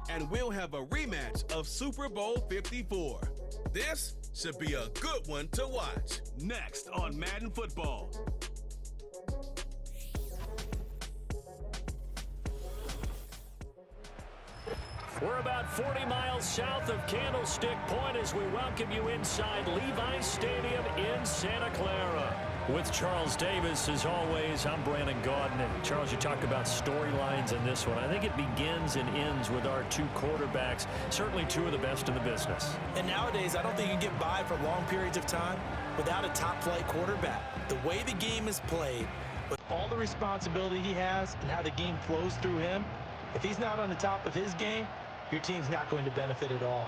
and we'll have a rematch of Super Bowl 54. This should be a good one to watch. Next on Madden Football. We're about 40 miles south of Candlestick Point as we welcome you inside Levi's Stadium in Santa Clara. With Charles Davis, as always, I'm Brandon Gaudin. And Charles, you talked about storylines in this one. I think it begins and ends with our two quarterbacks, certainly two of the best in the business. And nowadays, I don't think you can get by for long periods of time without a top-flight quarterback. The way the game is played, with all the responsibility he has and how the game flows through him, if he's not on the top of his game, your team's not going to benefit at all.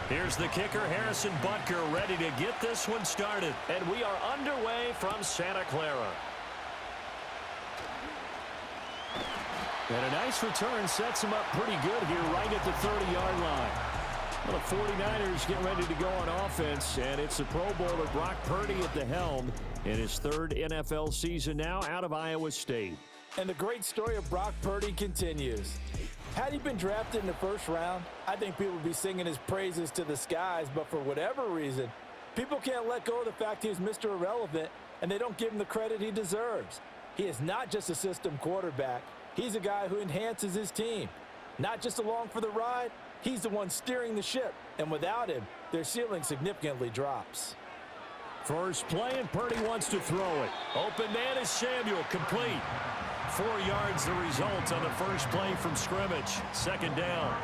Here's the kicker, Harrison Butker, ready to get this one started. And we are underway from Santa Clara. And a nice return sets him up pretty good here right at the 30-yard line. Well, the 49ers get ready to go on offense, and it's the Pro Bowler Brock Purdy at the helm in his third NFL season now out of Iowa State. And the great story of Brock Purdy continues. Had he been drafted in the first round, I think people would be singing his praises to the skies, but for whatever reason, people can't let go of the fact he's Mr. Irrelevant, and they don't give him the credit he deserves. He is not just a system quarterback. He's a guy who enhances his team. Not just along for the ride, he's the one steering the ship, and without him, their ceiling significantly drops. First play, and Purdy wants to throw it. Open man is Samuel, complete. 4 yards the result on the first play from scrimmage. Second down.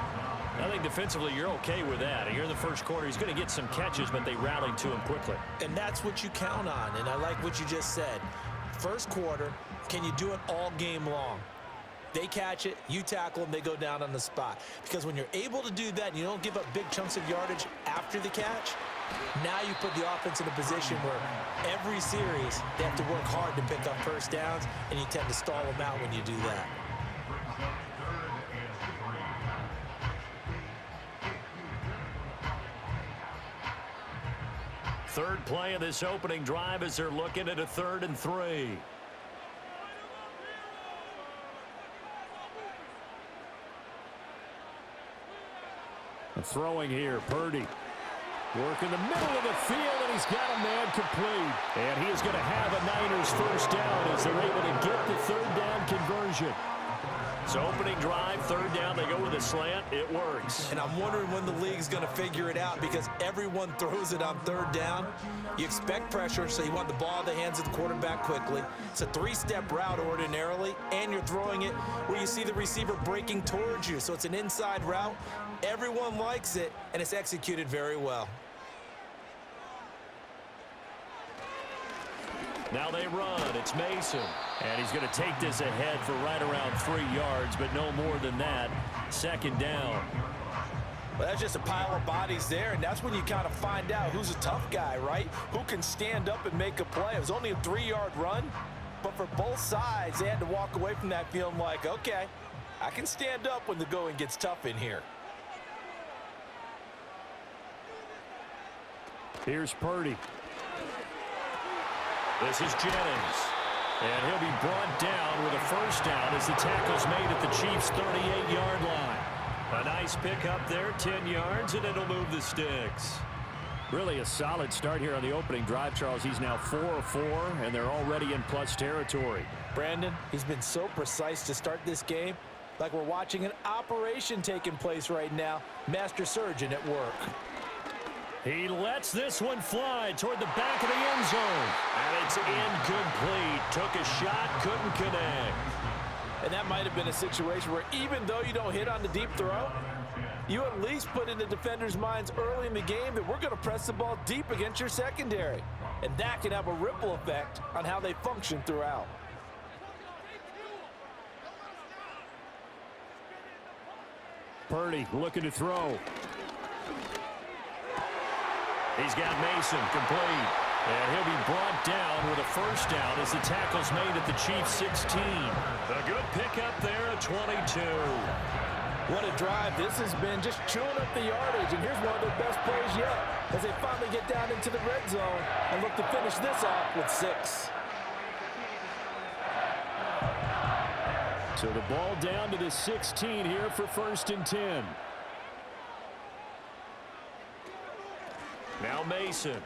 I think defensively you're okay with that. Here in the first quarter, he's going to get some catches, but they rallied to him quickly. And that's what you count on, and I like what you just said. First quarter, can you do it all game long? They catch it, you tackle them, they go down on the spot. Because when you're able to do that and you don't give up big chunks of yardage after the catch, now you put the offense in a position where every series they have to work hard to pick up first downs, and you tend to stall them out when you do that. Third play of this opening drive as they're looking at a 3rd and 3. Throwing here, Purdy. Work in the middle of the field, and he's got a man complete. And he is going to have a Niners first down as they're able to get the 3rd down conversion. So opening drive, 3rd down, they go with a slant. It works. And I'm wondering when the league's going to figure it out because everyone throws it on 3rd down. You expect pressure, so you want the ball in the hands of the quarterback quickly. It's a 3-step route ordinarily, and you're throwing it where you see the receiver breaking towards you. So it's an inside route. Everyone likes it, and it's executed very well. Now they run. It's Mason. And he's going to take this ahead for right around 3 yards, but no more than that. 2nd down. Well, that's just a pile of bodies there, and that's when you kind of find out who's a tough guy, right? Who can stand up and make a play. It was only a 3-yard run, but for both sides, they had to walk away from that feeling like, okay, I can stand up when the going gets tough in here. Here's Purdy. This is Jennings. And he'll be brought down with a first down as the tackle's made at the Chiefs' 38-yard line. A nice pickup there, 10 yards, and it'll move the sticks. Really a solid start here on the opening drive, Charles. He's now 4 of 4, and they're already in plus territory. Brandon, he's been so precise to start this game, like we're watching an operation taking place right now. Master surgeon at work. He lets this one fly toward the back of the end zone. And it's incomplete. Took a shot, couldn't connect. And that might have been a situation where even though you don't hit on the deep throw, you at least put in the defender's minds early in the game that we're going to press the ball deep against your secondary. And that can have a ripple effect on how they function throughout. Purdy looking to throw. He's got Mason complete. And he'll be brought down with a first down as the tackle's made at the Chiefs' 16. A good pickup there at 22. What a drive this has been, just chewing up the yardage. And here's one of their best plays yet as they finally get down into the red zone and look to finish this off with 6. So the ball down to the 16 here for 1st and 10. Now Mason.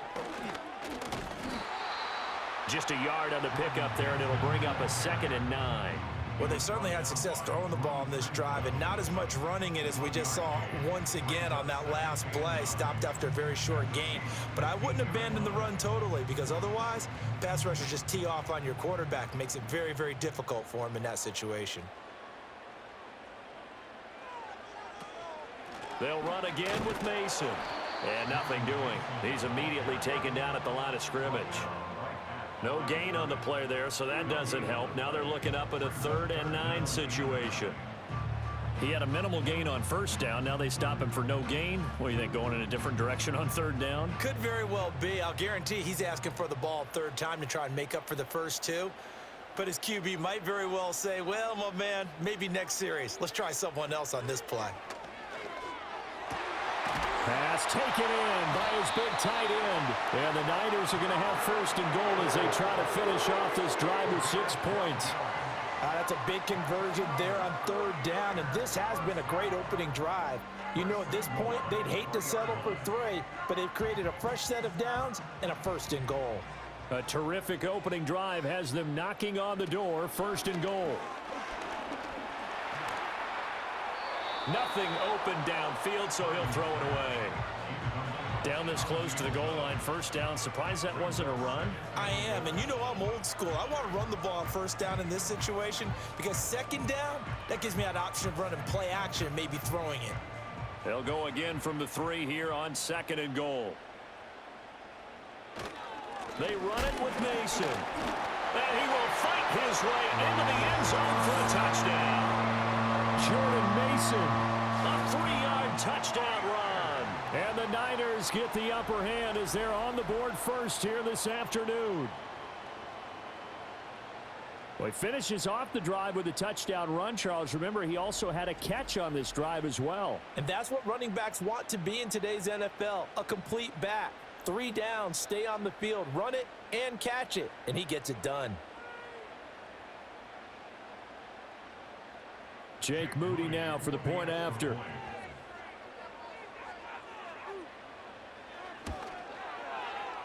Just a yard on the pickup there, and it'll bring up a 2nd and 9. Well, they certainly had success throwing the ball on this drive and not as much running it as we just saw once again on that last play. Stopped after a very short gain. But I wouldn't abandon the run totally because otherwise, pass rushers just tee off on your quarterback. Makes it very, very difficult for him in that situation. They'll run again with Mason. And nothing doing. He's immediately taken down at the line of scrimmage. No gain on the play there, so that doesn't help. Now they're looking up at a 3rd and 9 situation. He had a minimal gain on first down. Now they stop him for no gain. What do you think, going in a different direction on 3rd down? Could very well be. I'll guarantee he's asking for the ball 3rd time to try and make up for the first 2. But his QB might very well say, well, my man, maybe next series. Let's try someone else on this play. Pass taken in by his big tight end. And the Niners are going to have 1st and goal as they try to finish off this drive with 6 points. That's a big conversion there on 3rd down, and this has been a great opening drive. You know, at this point, they'd hate to settle for 3, but they've created a fresh set of downs and a 1st and goal. A terrific opening drive has them knocking on the door, 1st and goal. Nothing open downfield, so he'll throw it away. Down this close to the goal line, 1st down. Surprised that wasn't a run? I am, and you know I'm old school. I want to run the ball on 1st down in this situation because 2nd down, that gives me an option of running play action and maybe throwing it. They'll go again from the 3 here on 2nd and goal. They run it with Mason. And he will fight his way into the end zone for a touchdown. Jordan Mason, a 3-yard touchdown run. And the Niners get the upper hand as they're on the board first here this afternoon. Well, he finishes off the drive with a touchdown run, Charles. Remember, he also had a catch on this drive as well. And that's what running backs want to be in today's NFL, a complete back. 3 downs, stay on the field, run it, and catch it. And he gets it done. Jake Moody now for the point after.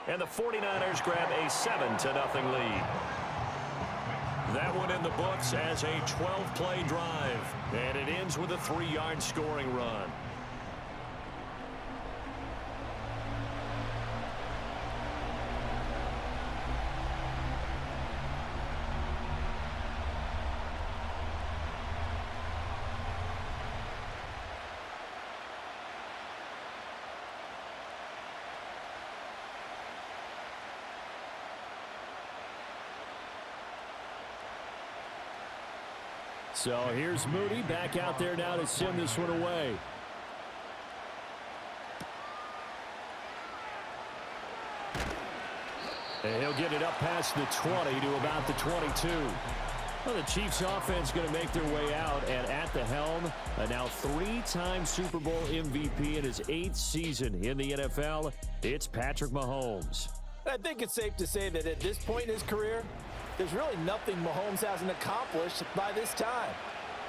And the 49ers grab a 7-0 lead. That one in the books as a 12-play drive. And it ends with a 3-yard scoring run. So here's Moody back out there now to send this one away. And he'll get it up past the 20 to about the 22. Well, the Chiefs offense going to make their way out, and at the helm, a now 3-time Super Bowl MVP in his 8th season in the NFL, it's Patrick Mahomes. I think it's safe to say that at this point in his career, there's really nothing Mahomes hasn't accomplished by this time.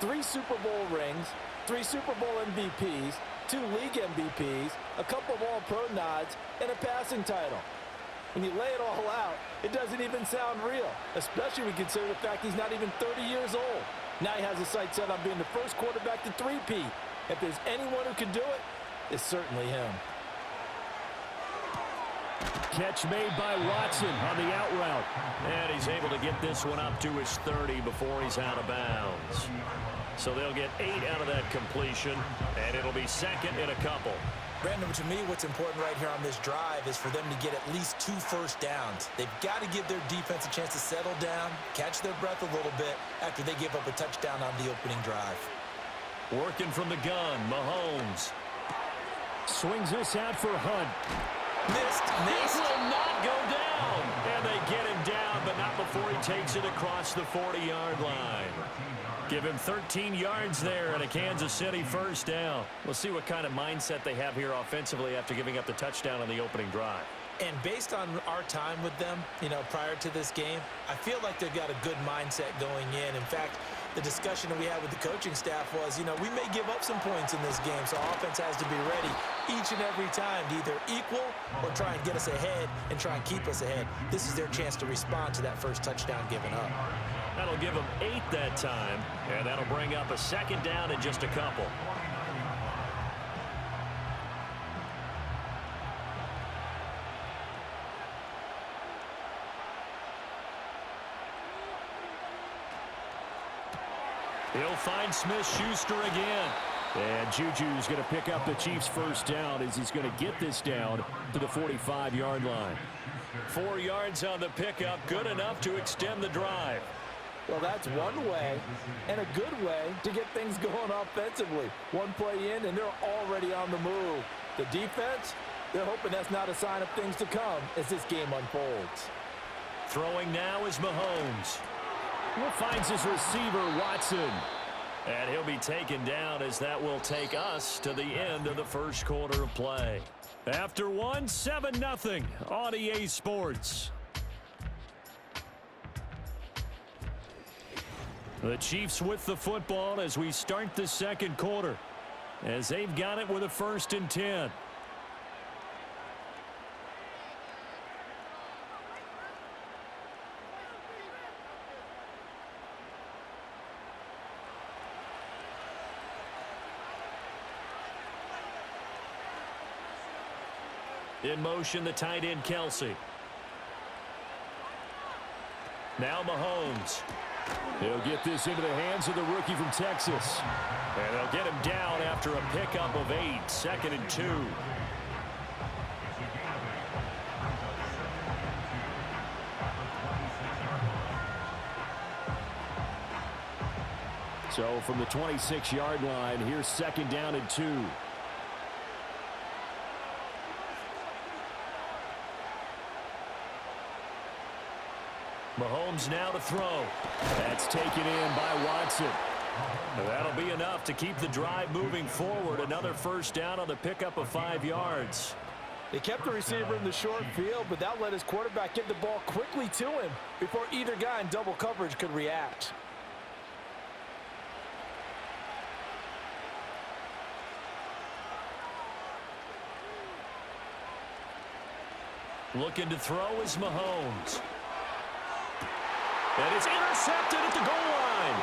3 Super Bowl rings, 3 Super Bowl MVPs, 2 league MVPs, a couple of All-Pro nods, and a passing title. When you lay it all out, it doesn't even sound real, especially when you consider the fact he's not even 30 years old. Now he has his sights set on being the first quarterback to 3-peat. If there's anyone who can do it, it's certainly him. Catch made by Watson on the out route. And he's able to get this one up to his 30 before he's out of bounds. So they'll get 8 out of that completion, and it'll be 2nd and a couple. Brandon, to me, what's important right here on this drive is for them to get at least 2 first downs. They've got to give their defense a chance to settle down, catch their breath a little bit after they give up a touchdown on the opening drive. Working from the gun, Mahomes swings this out for Hunt. Missed. This will not go down. And they get him down, but not before he takes it across the 40-yard line. Give him 13 yards there and a Kansas City first down. We'll see what kind of mindset they have here offensively after giving up the touchdown on the opening drive. And based on our time with them, prior to this game, I feel like they've got a good mindset going in. In fact, the discussion that we had with the coaching staff was, we may give up some points in this game, so offense has to be ready each and every time to either equal or try and get us ahead and try and keep us ahead. This is their chance to respond to that first touchdown given up. That'll give them 8 that time, and that'll bring up a second down in just a couple. He'll find Smith-Schuster again. And Juju's going to pick up the Chiefs' first down as he's going to get this down to the 45-yard line. 4 yards on the pickup, good enough to extend the drive. Well, that's one way and a good way to get things going offensively. One play in, and they're already on the move. The defense, they're hoping that's not a sign of things to come as this game unfolds. Throwing now is Mahomes. Finds his receiver, Watson. And he'll be taken down as that will take us to the end of the first quarter of play. After one, 7-0 on EA Sports. The Chiefs with the football as we start the second quarter, as they've got it with a 1st and 10. In motion, the tight end, Kelsey. Now Mahomes. He'll get this into the hands of the rookie from Texas. And they'll get him down after a pickup of 8, 2nd and 2. So from the 26-yard line, here's 2nd down and 2. Mahomes now to throw. That's taken in by Watson. That'll be enough to keep the drive moving forward. Another first down on the pickup of 5 yards. They kept the receiver in the short field, but that let his quarterback get the ball quickly to him before either guy in double coverage could react. Looking to throw is Mahomes. And it's intercepted at the goal line.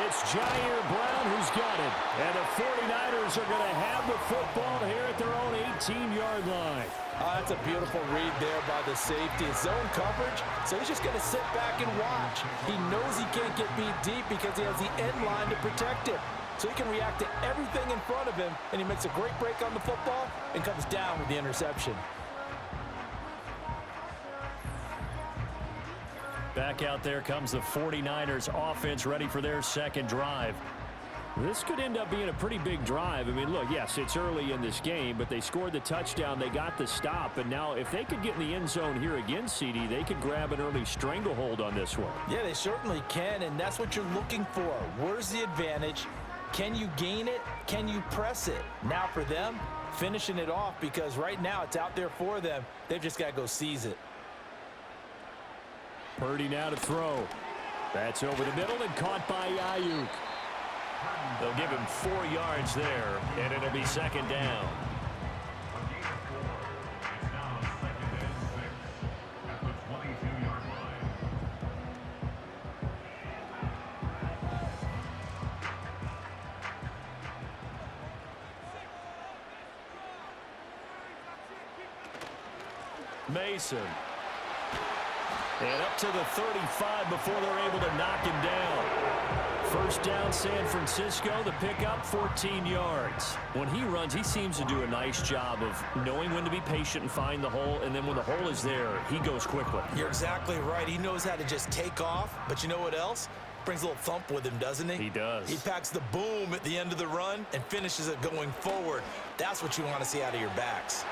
It's Jair Brown who's got it. And the 49ers are going to have the football here at their own 18-yard line. That's a beautiful read there by the safety. Zone coverage, so he's just going to sit back and watch. He knows he can't get beat deep because he has the end line to protect him. So he can react to everything in front of him, and he makes a great break on the football and comes down with the interception. Back out there comes the 49ers offense ready for their second drive. This could end up being a pretty big drive. I mean, look, yes, it's early in this game, but they scored the touchdown. They got the stop. And now if they could get in the end zone here again, CD, they could grab an early stranglehold on this one. Yeah, they certainly can, and that's what you're looking for. Where's the advantage? Can you gain it? Can you press it? Now for them, finishing it off, because right now it's out there for them. They've just got to go seize it. Purdy now to throw. That's over the middle and caught by Ayuk. They'll give him 4 yards there, and it'll be second down. Mason. And up to the 35 before they're able to knock him down. First down, San Francisco. The pickup, 14 yards. When he runs, he seems to do a nice job of knowing when to be patient and find the hole, and then when the hole is there, he goes quickly. You're exactly right. He knows how to just take off, but you know what else? Brings a little thump with him, doesn't he? He does. He packs the boom at the end of the run and finishes it going forward. That's what you want to see out of your backs.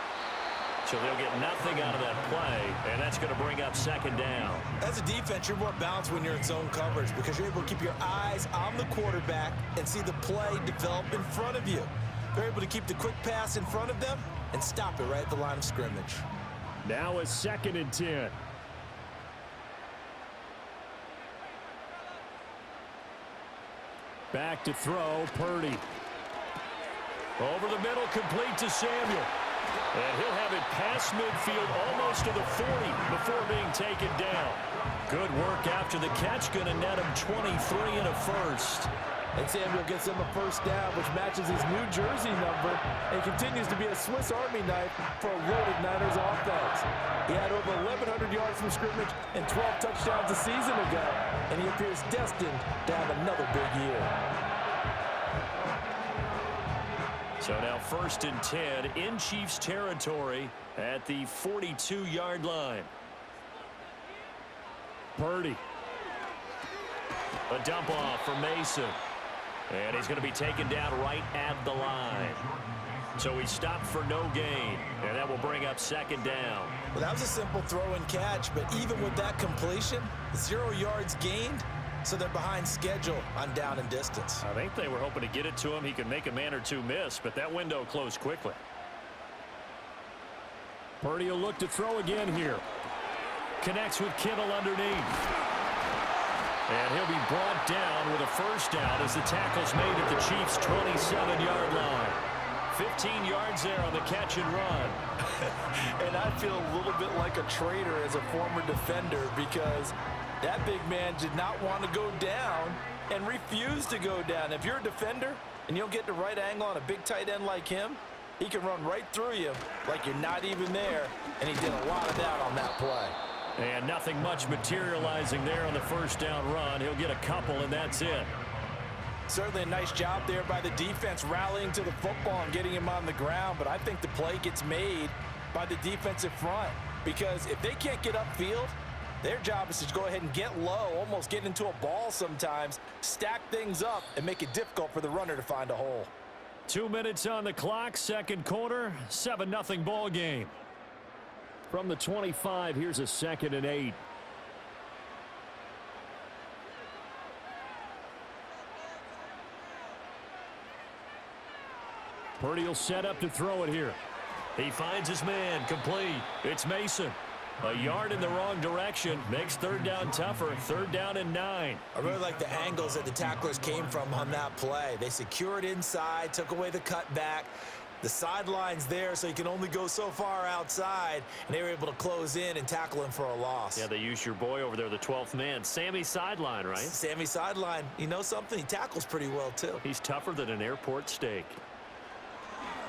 So they'll get nothing out of that play, and that's going to bring up second down. As a defense, you're more balanced when you're in zone coverage because you're able to keep your eyes on the quarterback and see the play develop in front of you. They're able to keep the quick pass in front of them and stop it right at the line of scrimmage. Now a 2nd and 10. Back to throw, Purdy. Over the middle, complete to Samuel. And he'll have it past midfield almost to the 40 before being taken down. Good work after the catch, going to net him 23 and a first. And Samuel gets him a first down, which matches his New Jersey number and continues to be a Swiss Army knife for a loaded Niners offense. He had over 1,100 yards from scrimmage and 12 touchdowns a season ago, and he appears destined to have another big year. So now 1st and 10 in Chiefs territory at the 42-yard line. Purdy. A dump off for Mason. And he's going to be taken down right at the line. So he stopped for no gain, and that will bring up second down. Well, that was a simple throw and catch, but even with that completion, 0 yards gained, so they're behind schedule on down and distance. I think they were hoping to get it to him. He could make a man or two miss, but that window closed quickly. Purdy will look to throw again here. Connects with Kittle underneath. And he'll be brought down with a first down as the tackle's made at the Chiefs' 27-yard line. 15 yards there on the catch and run. And I feel a little bit like a traitor as a former defender because that big man did not want to go down and refused to go down. If you're a defender and you don't get the right angle on a big tight end like him, he can run right through you like you're not even there, and he did a lot of that on that play. And nothing much materializing there on the first down run. He'll get a couple, and that's it. Certainly a nice job there by the defense rallying to the football and getting him on the ground, but I think the play gets made by the defensive front because if they can't get upfield, their job is to go ahead and get low, almost get into a ball sometimes, stack things up, and make it difficult for the runner to find a hole. 2 minutes on the clock, second quarter, 7-0 ball game. From the 25, here's a 2nd and 8. Purdy will set up to throw it here. He finds his man, complete. It's Mason. A yard in the wrong direction makes third down tougher. 3rd down and 9. I really like the angles that the tacklers came from on that play. They secured inside, took away the cutback. The sideline's there, so you can only go so far outside, and they were able to close in and tackle him for a loss. Yeah, they used your boy over there, the 12th man. Sammy Sideline, right? Sammy Sideline. You know something? He tackles pretty well, too. He's tougher than an airport steak.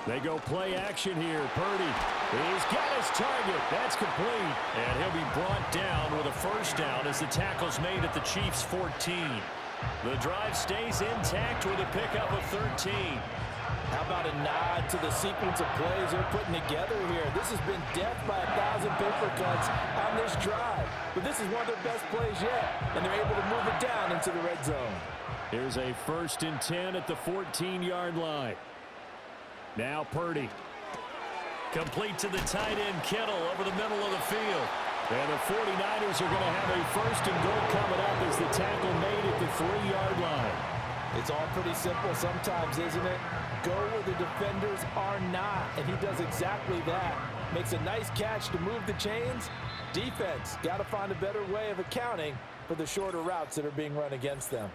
They go play action here. Purdy, he's got his target. That's complete. And he'll be brought down with a first down as the tackle's made at the Chiefs' 14. The drive stays intact with a pickup of 13. How about a nod to the sequence of plays they're putting together here? This has been death by 1,000 paper cuts on this drive. But this is one of their best plays yet, and they're able to move it down into the red zone. Here's a 1st and 10 at the 14-yard line. Now Purdy. Complete to the tight end, Kittle, over the middle of the field. And the 49ers are going to have a 1st and goal coming up as the tackle made at the 3-yard line. It's all pretty simple sometimes, isn't it? Go where the defenders are not, and he does exactly that. Makes a nice catch to move the chains. Defense, got to find a better way of accounting for the shorter routes that are being run against them.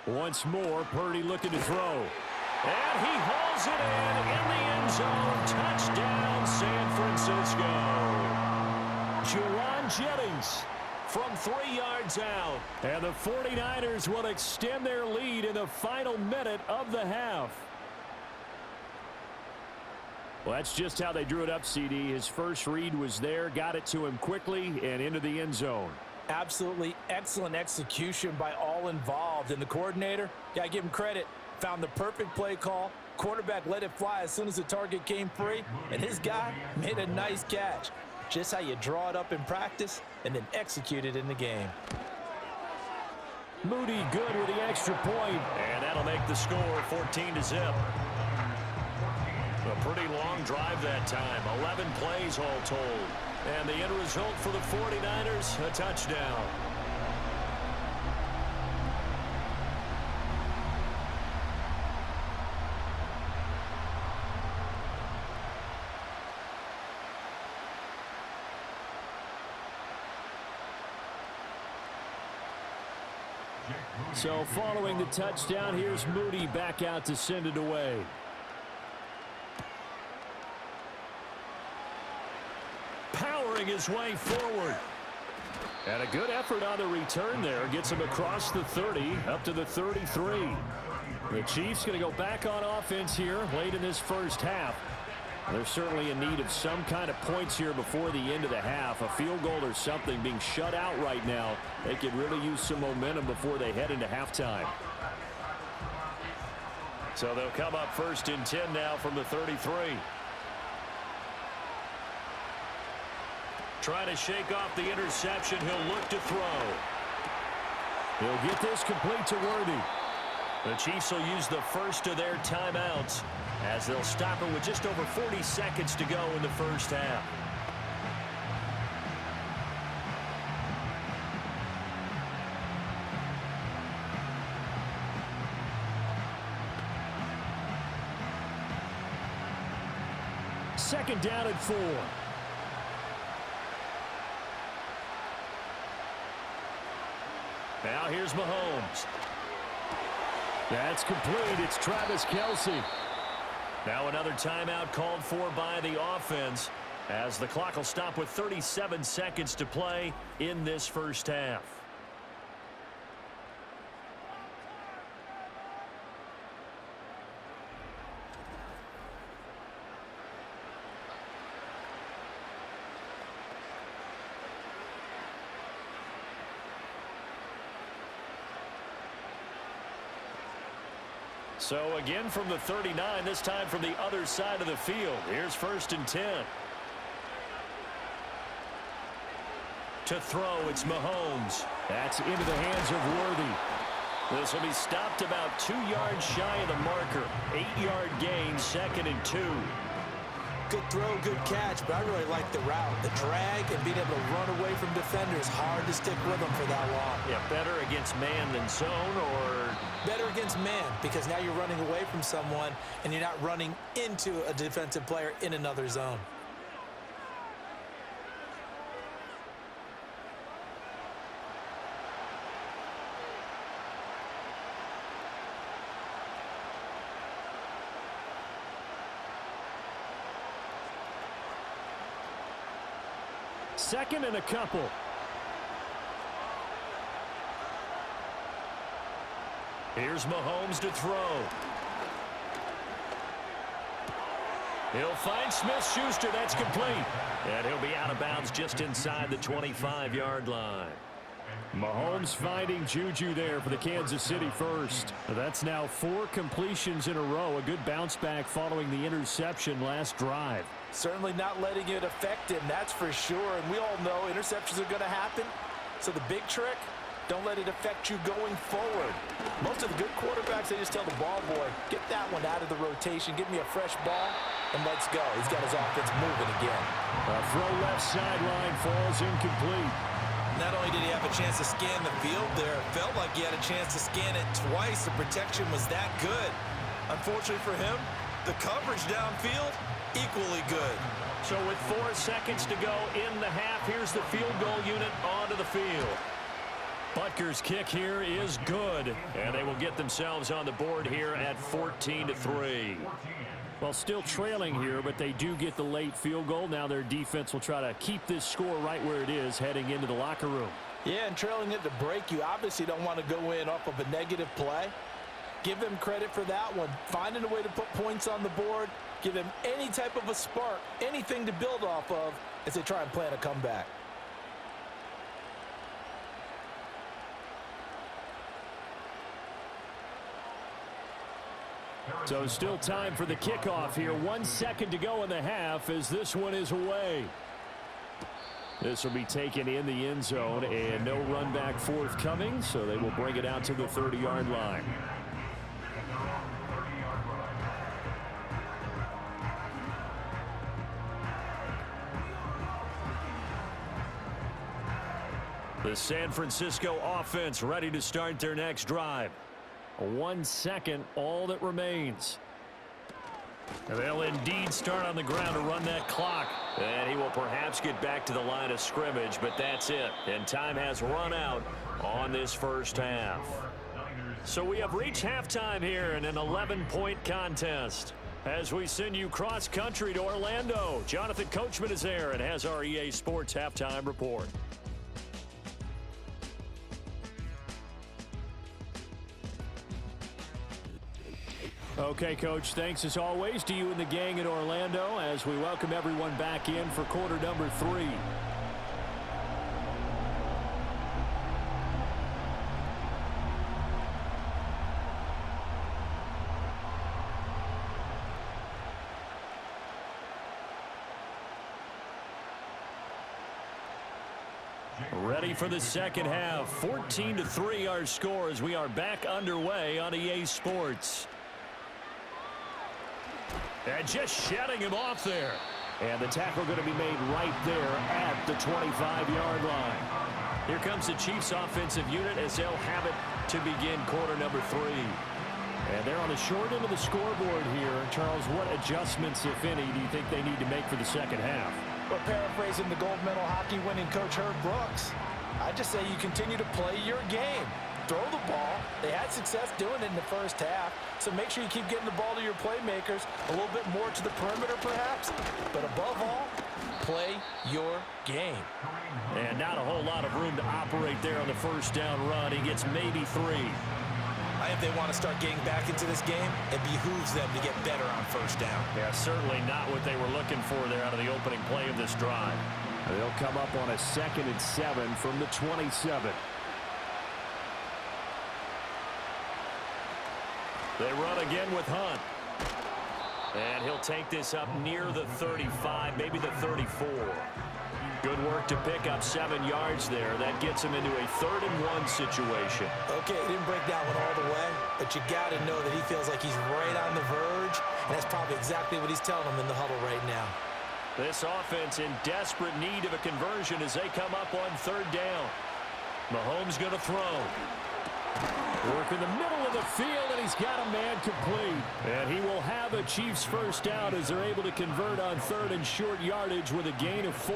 Once more, Purdy looking to throw. And he hauls it in the end zone. Touchdown, San Francisco. Jaron Jennings from 3 yards out. And the 49ers will extend their lead in the final minute of the half. Well, that's just how they drew it up, CD. His first read was there, got it to him quickly and into the end zone. Absolutely excellent execution by all involved. And the coordinator, got to give him credit, found the perfect play call. Quarterback let it fly as soon as the target came free, and his guy made a nice catch. Just how you draw it up in practice and then execute it in the game. Moody good with the extra point, and that'll make the score 14-0. A pretty long drive that time, 11 plays all told. And the end result for the 49ers, a touchdown. So following the touchdown, here's Moody back out to send it away. Powering his way forward. And a good effort on the return there. Gets him across the 30, up to the 33. The Chiefs going to go back on offense here late in this first half. They're certainly in need of some kind of points here before the end of the half. A field goal or something, being shut out right now. They could really use some momentum before they head into halftime. So they'll come up 1st and 10 now from the 33. Trying to shake off the interception. He'll look to throw. He'll get this complete to Worthy. The Chiefs will use the first of their timeouts as they'll stop it with just over 40 seconds to go in the first half. Second down at 4. Now here's Mahomes. That's complete. It's Travis Kelce. Now another timeout called for by the offense as the clock will stop with 37 seconds to play in this first half. So again from the 39, this time from the other side of the field. Here's 1st and 10. To throw, it's Mahomes. That's into the hands of Worthy. This will be stopped about 2 yards shy of the marker. 8-yard gain, 2nd and 2. Good throw, good catch, but I really like the route. The drag and being able to run away from defenders. Hard to stick with them for that long. Yeah, better against man than zone, or? Better against man, because now you're running away from someone and you're not running into a defensive player in another zone. Second and a couple. Here's Mahomes to throw. He'll find Smith-Schuster. That's complete. And he'll be out of bounds just inside the 25-yard line. Mahomes finding Juju there for the Kansas City first. That's now 4 completions in a row. A good bounce back following the interception last drive. Certainly not letting it affect him, that's for sure. And we all know interceptions are going to happen. So the big trick, don't let it affect you going forward. Most of the good quarterbacks, they just tell the ball boy, get that one out of the rotation, give me a fresh ball, and let's go. He's got his offense moving again. A throw left sideline falls incomplete. Not only did he have a chance to scan the field there, it felt like he had a chance to scan it twice. The protection was that good. Unfortunately for him, the coverage downfield, equally good. So with 4 seconds to go in the half, here's the field goal unit onto the field. Butker's kick here is good, and they will get themselves on the board here at 14-3. Well, still trailing here, but they do get the late field goal. Now their defense will try to keep this score right where it is heading into the locker room. Yeah, and trailing it to break, you obviously don't want to go in off of a negative play. Give them credit for that one. Finding a way to put points on the board, give them any type of a spark, anything to build off of as they try and plan a comeback. So still time for the kickoff here. 1 second to go in the half as this one is away. This will be taken in the end zone and no run back forthcoming, so they will bring it out to the 30-yard line. The San Francisco offense ready to start their next drive. 1 second, all that remains. They'll indeed start on the ground to run that clock. And he will perhaps get back to the line of scrimmage, but that's it. And time has run out on this first half. So we have reached halftime here in an 11-point contest. As we send you cross-country to Orlando, Jonathan Coachman is there and has our EA Sports halftime report. Okay, Coach, thanks as always to you and the gang in Orlando as we welcome everyone back in for quarter number 3. Ready for the second half. 14-3 our score as we are back underway on EA Sports. And just shutting him off there. And the tackle going to be made right there at the 25-yard line. Here comes the Chiefs offensive unit as they'll have it to begin quarter number 3. And they're on the short end of the scoreboard here. Charles, what adjustments, if any, do you think they need to make for the second half? Well, paraphrasing the gold medal hockey winning coach Herb Brooks, I just say you continue to play your game. Throw the ball. They had success doing it in the first half, so make sure you keep getting the ball to your playmakers, a little bit more to the perimeter perhaps, but above all, play your game. And not a whole lot of room to operate there on the first down run. He gets maybe 3. If they want to start getting back into this game, it behooves them to get better on first down. Yeah, certainly not what they were looking for there out of the opening play of this drive. They'll come up on a 2nd and 7 from the 27. They run again with Hunt. And he'll take this up near the 35, maybe the 34. Good work to pick up 7 yards there. That gets him into a 3rd and 1 situation. Okay, he didn't break that one all the way, but you got to know that he feels like he's right on the verge, and that's probably exactly what he's telling them in the huddle right now. This offense in desperate need of a conversion as they come up on 3rd down. Mahomes going to throw. Work in the middle of the field, and he's got a man complete. And he will have a Chiefs first down as they're able to convert on 3rd and short yardage with a gain of 4.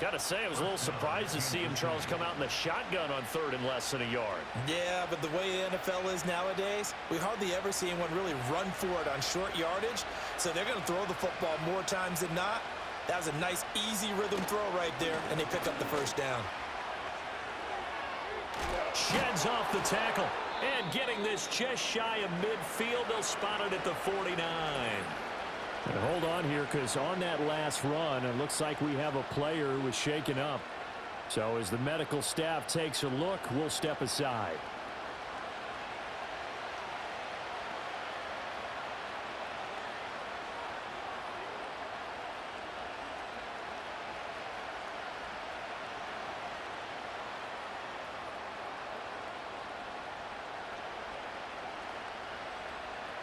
Got to say, I was a little surprised to see him, Charles, come out in the shotgun on 3rd and less than a yard. Yeah, but the way the NFL is nowadays, we hardly ever see anyone really run for it on short yardage. So they're going to throw the football more times than not. That was a nice, easy rhythm throw right there, and they pick up the first down. Sheds off the tackle. And getting this just shy of midfield, they'll spot it at the 49. And hold on here, because on that last run, it looks like we have a player who was shaken up. So as the medical staff takes a look, we'll step aside.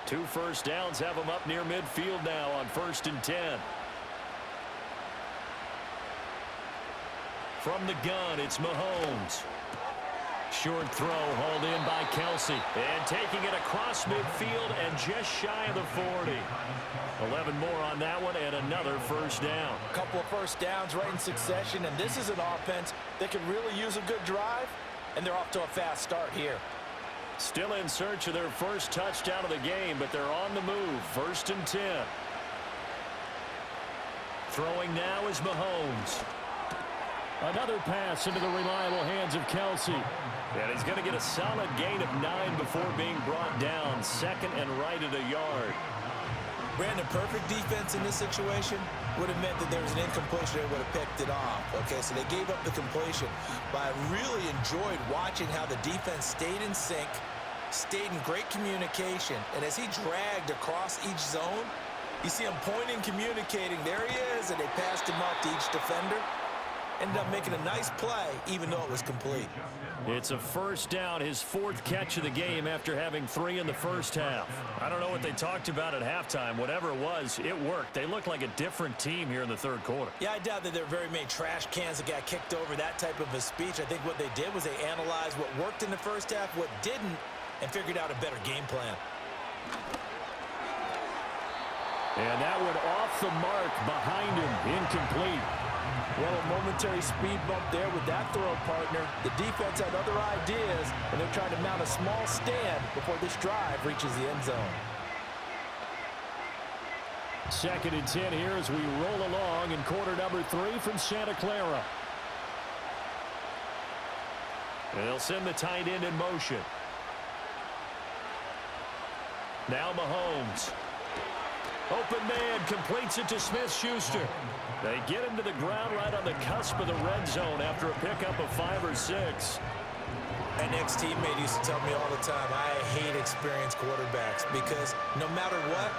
Two first downs have them up near midfield now on 1st and 10. From the gun, it's Mahomes. Short throw hauled in by Kelsey. And taking it across midfield and just shy of the 40. 11 more on that one and another first down. A couple of first downs right in succession, and this is an offense that can really use a good drive, and they're off to a fast start here. Still in search of their first touchdown of the game, but they're on the move. 1st and 10. Throwing now is Mahomes. Another pass into the reliable hands of Kelsey. And he's going to get a solid gain of 9 before being brought down. 2nd and right at a yard. Brandon, perfect defense in this situation would have meant that there was an incompletion. They would have picked it off. Okay, so they gave up the completion. But I really enjoyed watching how the defense stayed in sync, stayed in great communication, and as he dragged across each zone, you see him pointing, communicating. There he is, and they passed him off to each defender. Ended up making a nice play, even though it was complete. It's a first down, his 4th catch of the game after having 3 in the first half. I don't know what they talked about at halftime. Whatever it was, it worked. They looked like a different team here in the 3rd quarter. Yeah, I doubt that there were very many trash cans that got kicked over, that type of a speech. I think what they did was they analyzed what worked in the first half, what didn't, and figured out a better game plan. And that one off the mark behind him, incomplete. Well, a momentary speed bump there with that throw, partner. The defense had other ideas, and they're trying to mount a small stand before this drive reaches the end zone. 2nd and 10 here as we roll along in quarter number 3 from Santa Clara. And they'll send the tight end in motion. Now Mahomes. Open man, completes it to Smith-Schuster. They get him to the ground right on the cusp of the red zone after a pickup of 5 or 6. An ex-teammate used to tell me all the time, I hate experienced quarterbacks because no matter what,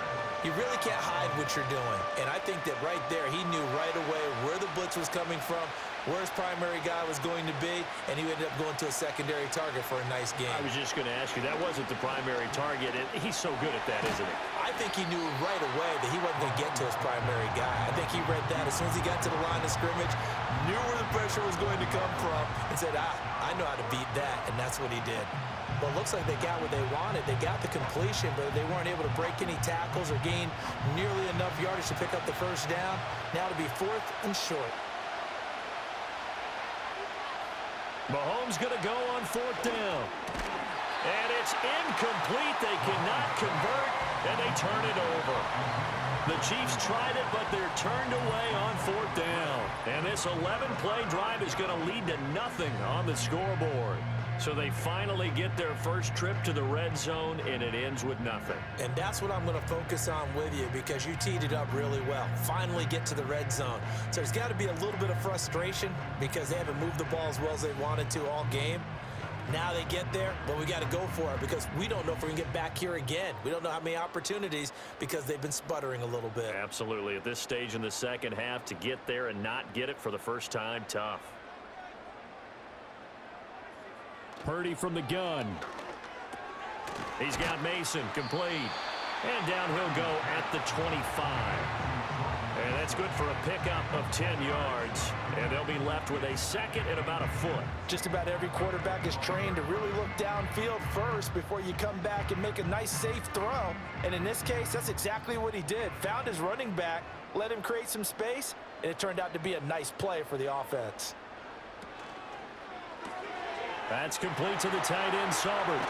you really can't hide what you're doing. And I think that right there, he knew right away where the blitz was coming from, where his primary guy was going to be, and he ended up going to a secondary target for a nice game. I was just going to ask you, that wasn't the primary target, and he's so good at that, isn't he? I think he knew right away that he wasn't going to get to his primary guy. I think he read that as soon as he got to the line of scrimmage, knew where the pressure was going to come from, and said, I know how to beat that, and that's what he did. Well, it looks like they got what they wanted. They got the completion, but they weren't able to break any tackles or gain nearly enough yardage to pick up the first down. Now to be 4th and short. Mahomes going to go on 4th down. And it's incomplete. They cannot convert, and they turn it over. The Chiefs tried it, but they're turned away on 4th down. And this 11-play drive is going to lead to nothing on the scoreboard. So they finally get their first trip to the red zone, and it ends with nothing. And that's what I'm going to focus on with you because you teed it up really well. Finally get to the red zone. So there's got to be a little bit of frustration because they haven't moved the ball as well as they wanted to all game. Now they get there, but we got to go for it because we don't know if we can get back here again. We don't know how many opportunities because they've been sputtering a little bit. Absolutely. At this stage in the second half, to get there and not get it for the first time, tough. Purdy from the gun. He's got Mason complete. And down he'll go at the 25. And that's good for a pickup of 10 yards. And they'll be left with a 2nd and about a foot. Just about every quarterback is trained to really look downfield first before you come back and make a nice, safe throw. And in this case, that's exactly what he did. Found his running back, let him create some space, and it turned out to be a nice play for the offense. That's complete to the tight end, Saubert.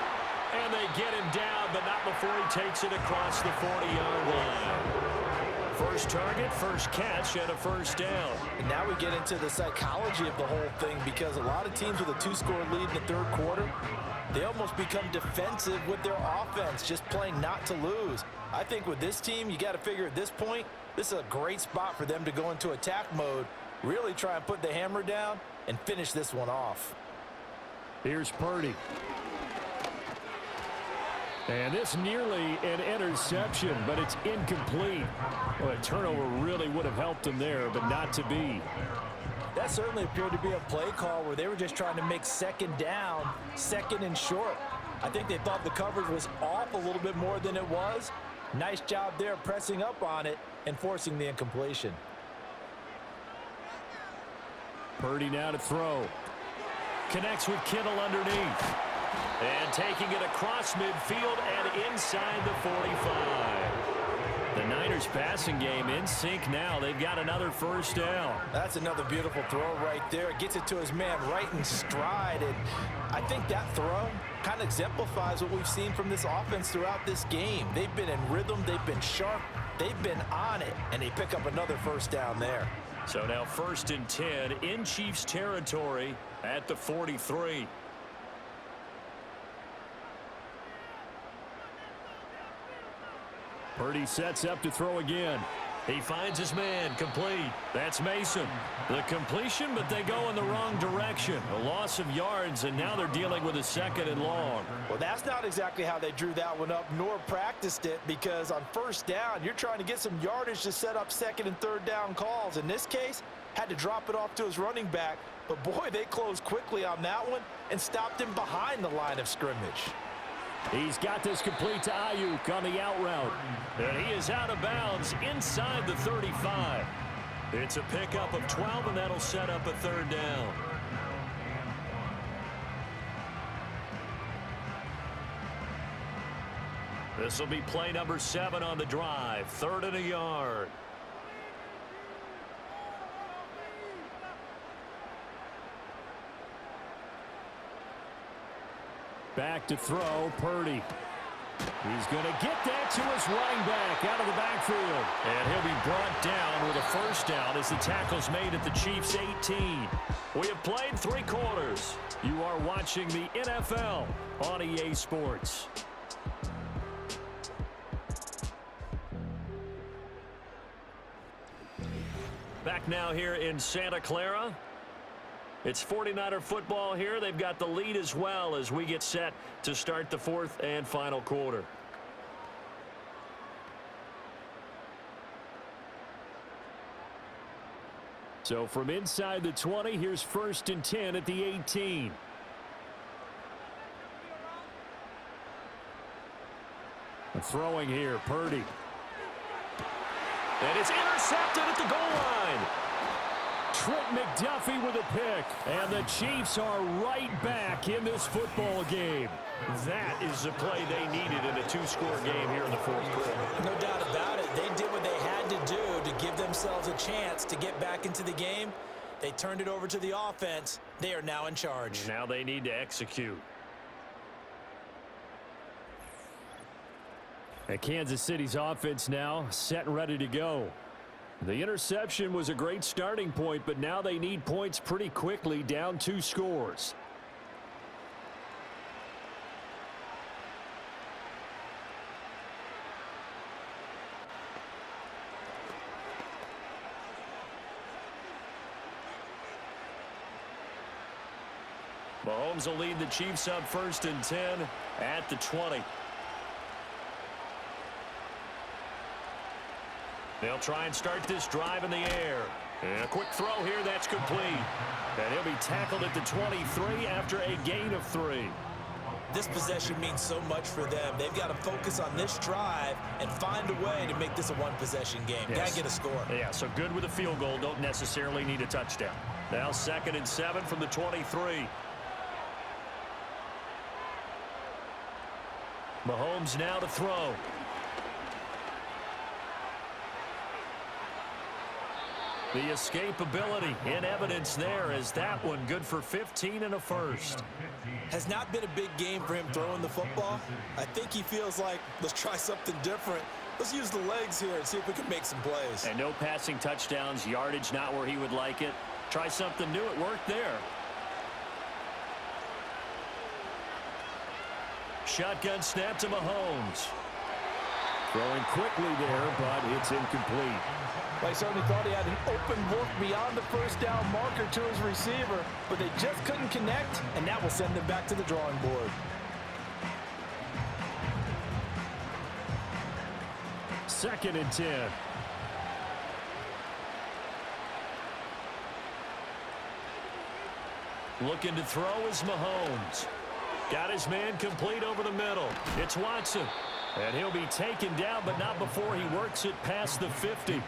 And they get him down, but not before he takes it across the 40-yard line. First target, first catch, and a first down. And now we get into the psychology of the whole thing because a lot of teams with a 2-score lead in the 3rd quarter, they almost become defensive with their offense, just playing not to lose. I think with this team, you got to figure at this point, this is a great spot for them to go into attack mode, really try and put the hammer down and finish this one off. Here's Purdy. And this nearly an interception, but it's incomplete. Well, a turnover really would have helped them there, but not to be. That certainly appeared to be a play call where they were just trying to make 2nd down, 2nd and short. I think they thought the coverage was off a little bit more than it was. Nice job there pressing up on it and forcing the incompletion. Purdy now to throw. Connects with Kittle underneath. And taking it across midfield and inside the 45. The Niners passing game in sync now. They've got another first down. That's another beautiful throw right there. Gets it to his man right in stride. And I think that throw kind of exemplifies what we've seen from this offense throughout this game. They've been in rhythm. They've been sharp. They've been on it. And they pick up another first down there. So now 1st and 10 in Chiefs territory at the 43. Purdy sets up to throw again. He finds his man, complete. That's Mason. The completion, but they go in the wrong direction. A loss of yards, and now they're dealing with a 2nd and long. Well, that's not exactly how they drew that one up, nor practiced it, because on 1st down, you're trying to get some yardage to set up 2nd and 3rd down calls. In this case, had to drop it off to his running back, but boy, they closed quickly on that one and stopped him behind the line of scrimmage. He's got this complete to Ayuk on the out route. And he is out of bounds inside the 35. It's a pickup of 12, and that'll set up a 3rd down. This will be play number 7 on the drive. 3rd and a yard. Back to throw, Purdy. He's going to get that to his running back out of the backfield. And he'll be brought down with a 1st down as the tackle's made at the Chiefs' 18. We have played 3 quarters. You are watching the NFL on EA Sports. Back now here in Santa Clara. It's 49er football here. They've got the lead as well as we get set to start the 4th and final quarter. So from inside the 20, here's 1st and 10 at the 18. Throwing here, Purdy. And it's intercepted at the goal line. Trent McDuffie with a pick, and the Chiefs are right back in this football game. That is the play they needed in a 2-score game here in the 4th quarter. No doubt about it. They did what they had to do to give themselves a chance to get back into the game. They turned it over to the offense. They are now in charge. Now they need to execute. And Kansas City's offense now set and ready to go. The interception was a great starting point, but now they need points pretty quickly, down 2 scores. Mahomes will lead the Chiefs up 1st and 10 at the 20. They'll try and start this drive in the air. And a quick throw here, that's complete. And he'll be tackled at the 23 after a gain of 3. This possession means so much for them. They've got to focus on this drive and find a way to make this a 1-possession game. Yes. Got to get a score. Yeah, so good with a field goal. Don't necessarily need a touchdown. Now 2nd and 7 from the 23. Mahomes now to throw. The escapability in evidence there as that one good for 15 and a 1st. Has not been a big game for him throwing the football. I think he feels like, let's try something different. Let's use the legs here and see if we can make some plays. And no passing touchdowns, yardage not where he would like it. Try something new, it worked there. Shotgun snap to Mahomes. Throwing quickly there, but it's incomplete. They certainly thought he had an open look beyond the 1st down marker to his receiver, but they just couldn't connect, and that will send them back to the drawing board. 2nd and 10. Looking to throw is Mahomes. Got his man complete over the middle. It's Watson. And he'll be taken down, but not before he works it past the 50.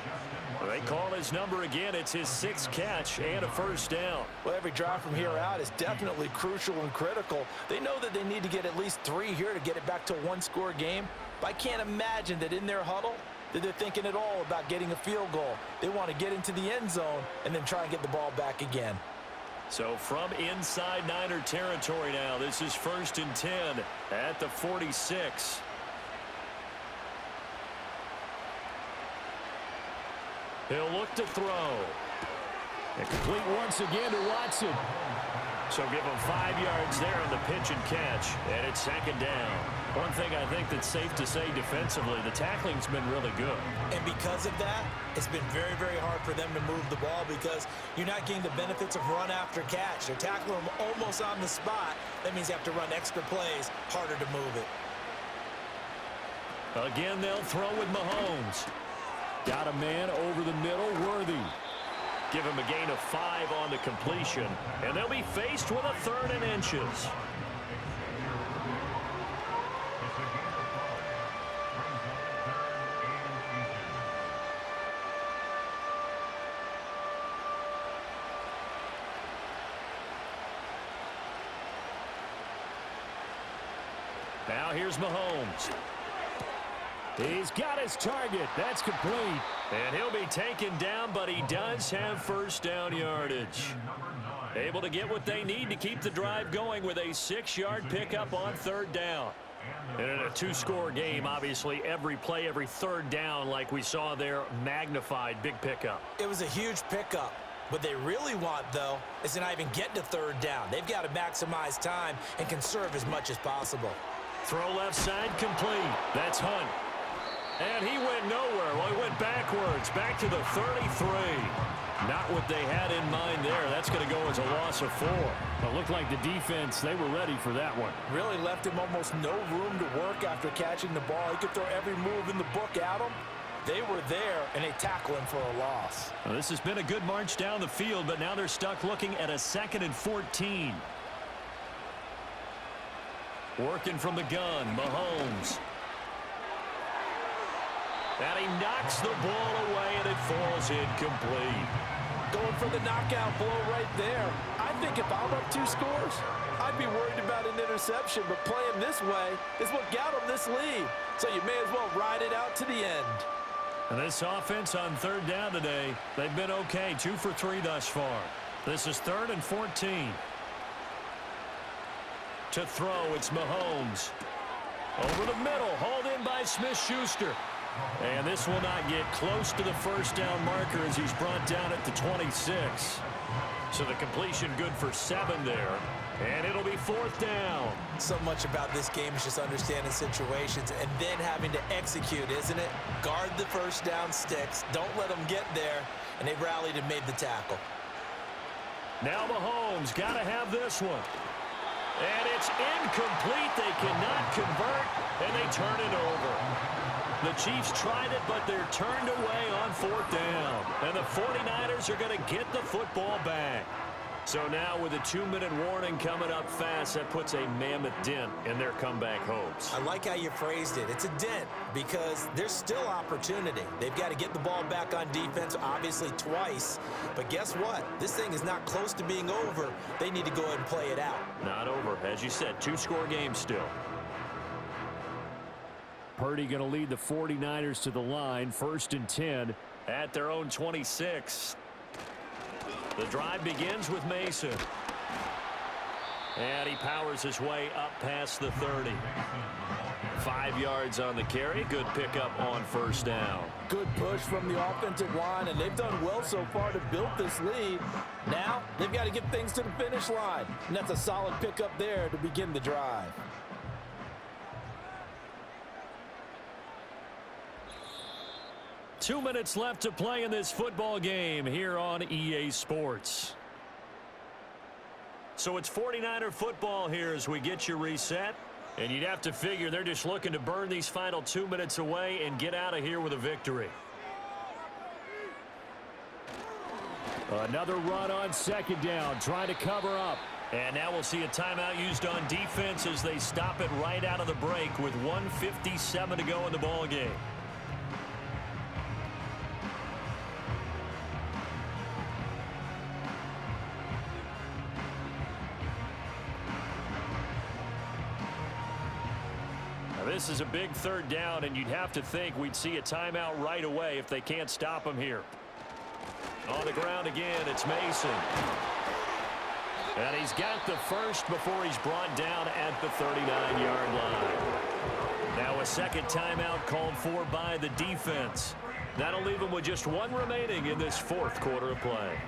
They call his number again. It's his 6th catch and a 1st down. Well, every drive from here out is definitely crucial and critical. They know that they need to get at least 3 here to get it back to a 1-score game. But I can't imagine that in their huddle that they're thinking at all about getting a field goal. They want to get into the end zone and then try and get the ball back again. So from inside Niner territory now, this is 1st and 10 at the 46. He'll look to throw. And complete once again to Watson. So give them 5 yards there on the pitch and catch, and it's second down. One thing I think that's safe to say defensively, the tackling's been really good. And because of that, it's been very, very hard for them to move the ball because you're not getting the benefits of run after catch. They're tackling them almost on the spot. That means you have to run extra plays, harder to move it. Again, they'll throw with Mahomes. Got a man over the middle, Worthy. Give him a gain of 5 on the completion, and they'll be faced with a 3rd and inches. Now here's Mahomes. He's got his target. That's complete. And he'll be taken down, but he does have first down yardage. Able to get what they need to keep the drive going with a 6-yard pickup on 3rd down. And in a 2-score game, obviously, every play, every 3rd down, like we saw there, magnified, big pickup. It was a huge pickup. What they really want, though, is to not even get to 3rd down. They've got to maximize time and conserve as much as possible. Throw left side complete. That's Hunt. And he went nowhere. Well, he went backwards, back to the 33. Not what they had in mind there. That's going to go as a loss of 4. It looked like the defense, they were ready for that one. Really left him almost no room to work after catching the ball. He could throw every move in the book at him. They were there, and they tackle him for a loss. Well, this has been a good march down the field, but now they're stuck looking at a 2nd and 14. Working from the gun, Mahomes. And he knocks the ball away, and it falls incomplete. Going for the knockout blow right there. I think if I'm up 2 scores, I'd be worried about an interception, but playing this way is what got them this lead. So you may as well ride it out to the end. And this offense on 3rd down today, they've been okay, 2 for 3 thus far. This is 3rd and 14. To throw, it's Mahomes. Over the middle, hauled in by Smith-Schuster. And this will not get close to the first down marker as he's brought down at the 26. So the completion good for 7 there. And it'll be 4th down. So much about this game is just understanding situations and then having to execute, isn't it? Guard the first down sticks. Don't let them get there. And they rallied and made the tackle. Now Mahomes got to have this one. And it's incomplete. They cannot convert, and they turn it over. The Chiefs tried it, but they're turned away on 4th down. And the 49ers are going to get the football back. So now with a 2-minute warning coming up fast, that puts a mammoth dent in their comeback hopes. I like how you phrased it. It's a dent because there's still opportunity. They've got to get the ball back on defense, obviously twice. But guess what? This thing is not close to being over. They need to go ahead and play it out. Not over. As you said, 2-score game still. Purdy going to lead the 49ers to the line, 1st and 10. At their own 26. The drive begins with Mason. And he powers his way up past the 30. 5 yards on the carry. Good pickup on 1st down. Good push from the offensive line, and they've done well so far to build this lead. Now they've got to get things to the finish line, and that's a solid pickup there to begin the drive. Two minutes left to play in this football game here on EA Sports. So it's 49er football here as we get you reset. And you'd have to figure they're just looking to burn these final 2 minutes away and get out of here with a victory. Another run on 2nd down, trying to cover up. And now we'll see a timeout used on defense as they stop it right out of the break with 1:57 to go in the ball game. This is a big 3rd down, and you'd have to think we'd see a timeout right away if they can't stop him here. On the ground again, it's Mason. And he's got the first before he's brought down at the 39-yard line. Now a 2nd timeout called for by the defense. That'll leave him with just 1 remaining in this 4th quarter of play.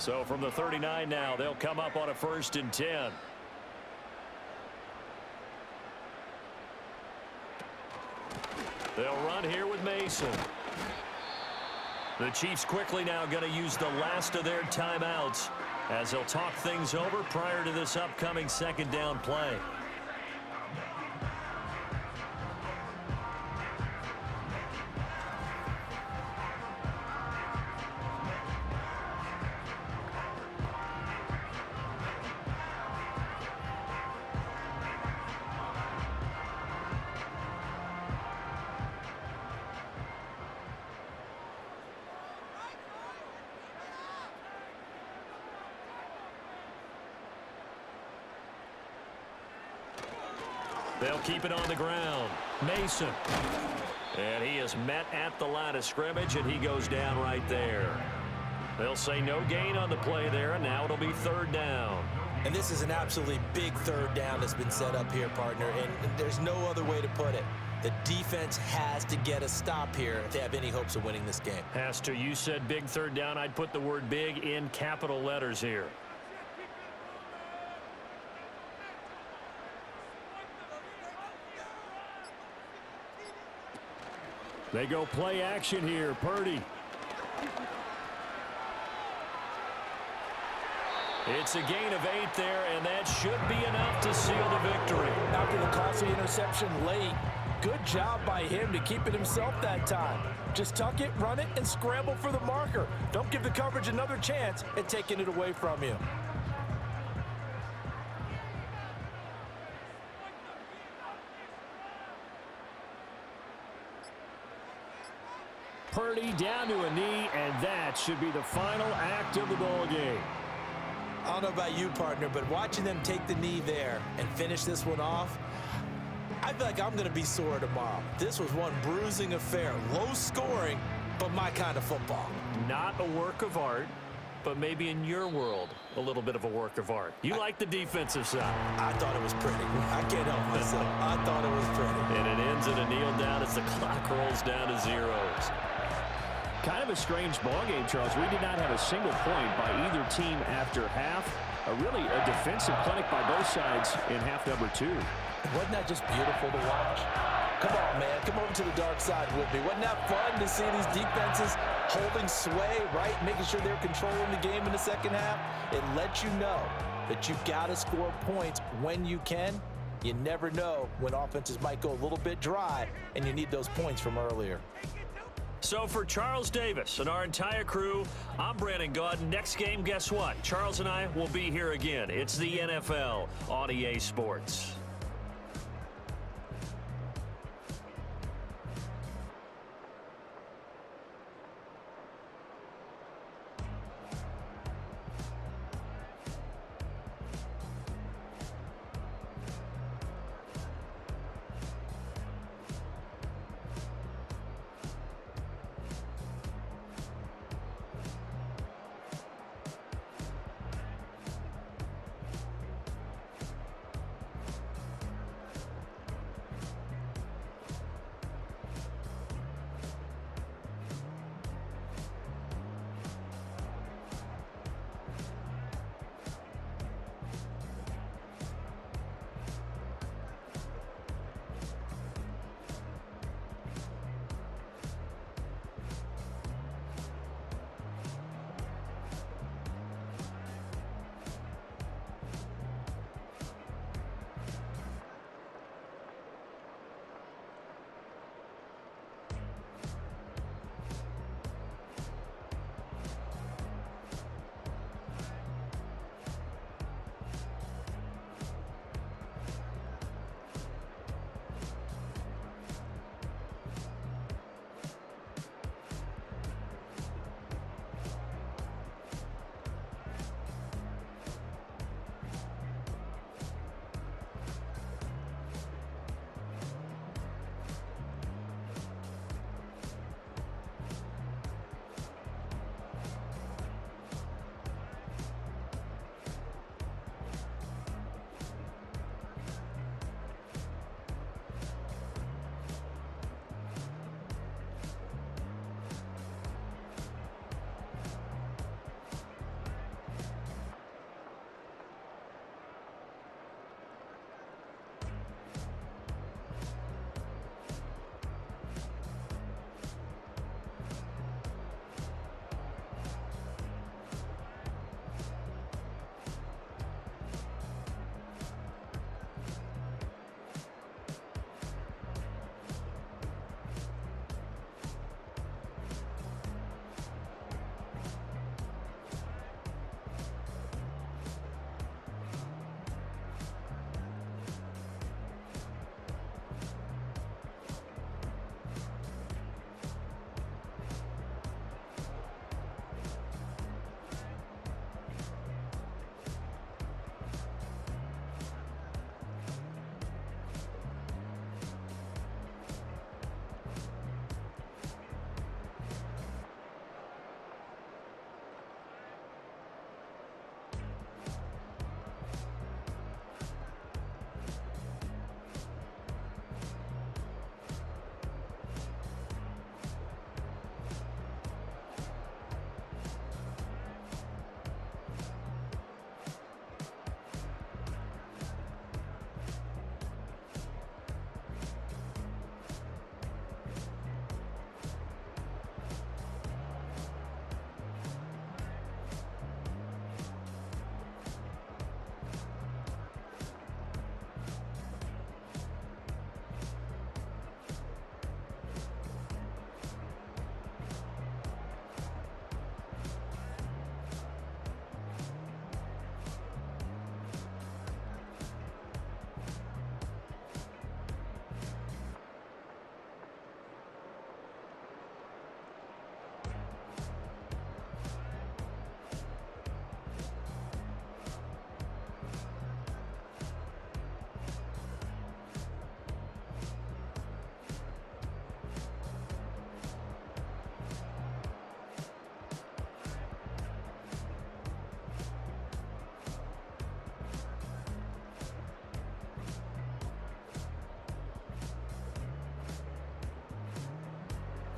So from the 39 now, they'll come up on a 1st and 10. They'll run here with Mason. The Chiefs quickly now going to use the last of their timeouts as they'll talk things over prior to this upcoming 2nd down play. They'll keep it on the ground. Mason. And he is met at the line of scrimmage, and he goes down right there. They'll say no gain on the play there, and now it'll be 3rd down. And this is an absolutely big 3rd down that's been set up here, partner, and there's no other way to put it. The defense has to get a stop here if they have any hopes of winning this game. Has to. You said big 3rd down. I'd put the word big in capital letters here. They go play action here. Purdy. It's a gain of 8 there, and that should be enough to seal the victory. After the costly interception late, good job by him to keep it himself that time. Just tuck it, run it, and scramble for the marker. Don't give the coverage another chance at taking it away from you. Purdy down to a knee, and that should be the final act of the ball game. I don't know about you, partner, but watching them take the knee there and finish this one off, I feel like I'm going to be sore tomorrow. This was one bruising affair. Low scoring, but my kind of football. Not a work of art, but maybe in your world, a little bit of a work of art. You like the defensive side. I thought it was pretty. I can't help myself. I thought it was pretty. And it ends in a kneel down as the clock rolls down to zeros. Kind of a strange ball game, Charles. We did not have a single point by either team after half. Really a defensive clinic by both sides in half number 2. Wasn't that just beautiful to watch? Come on, man. Come over to the dark side with me. Wasn't that fun to see these defenses holding sway, right? Making sure they're controlling the game in the 2nd half. It lets you know that you've got to score points when you can. You never know when offenses might go a little bit dry, and you need those points from earlier. So for Charles Davis and our entire crew, I'm Brandon Gaudin. Next game, guess what? Charles and I will be here again. It's the NFL on EA Sports.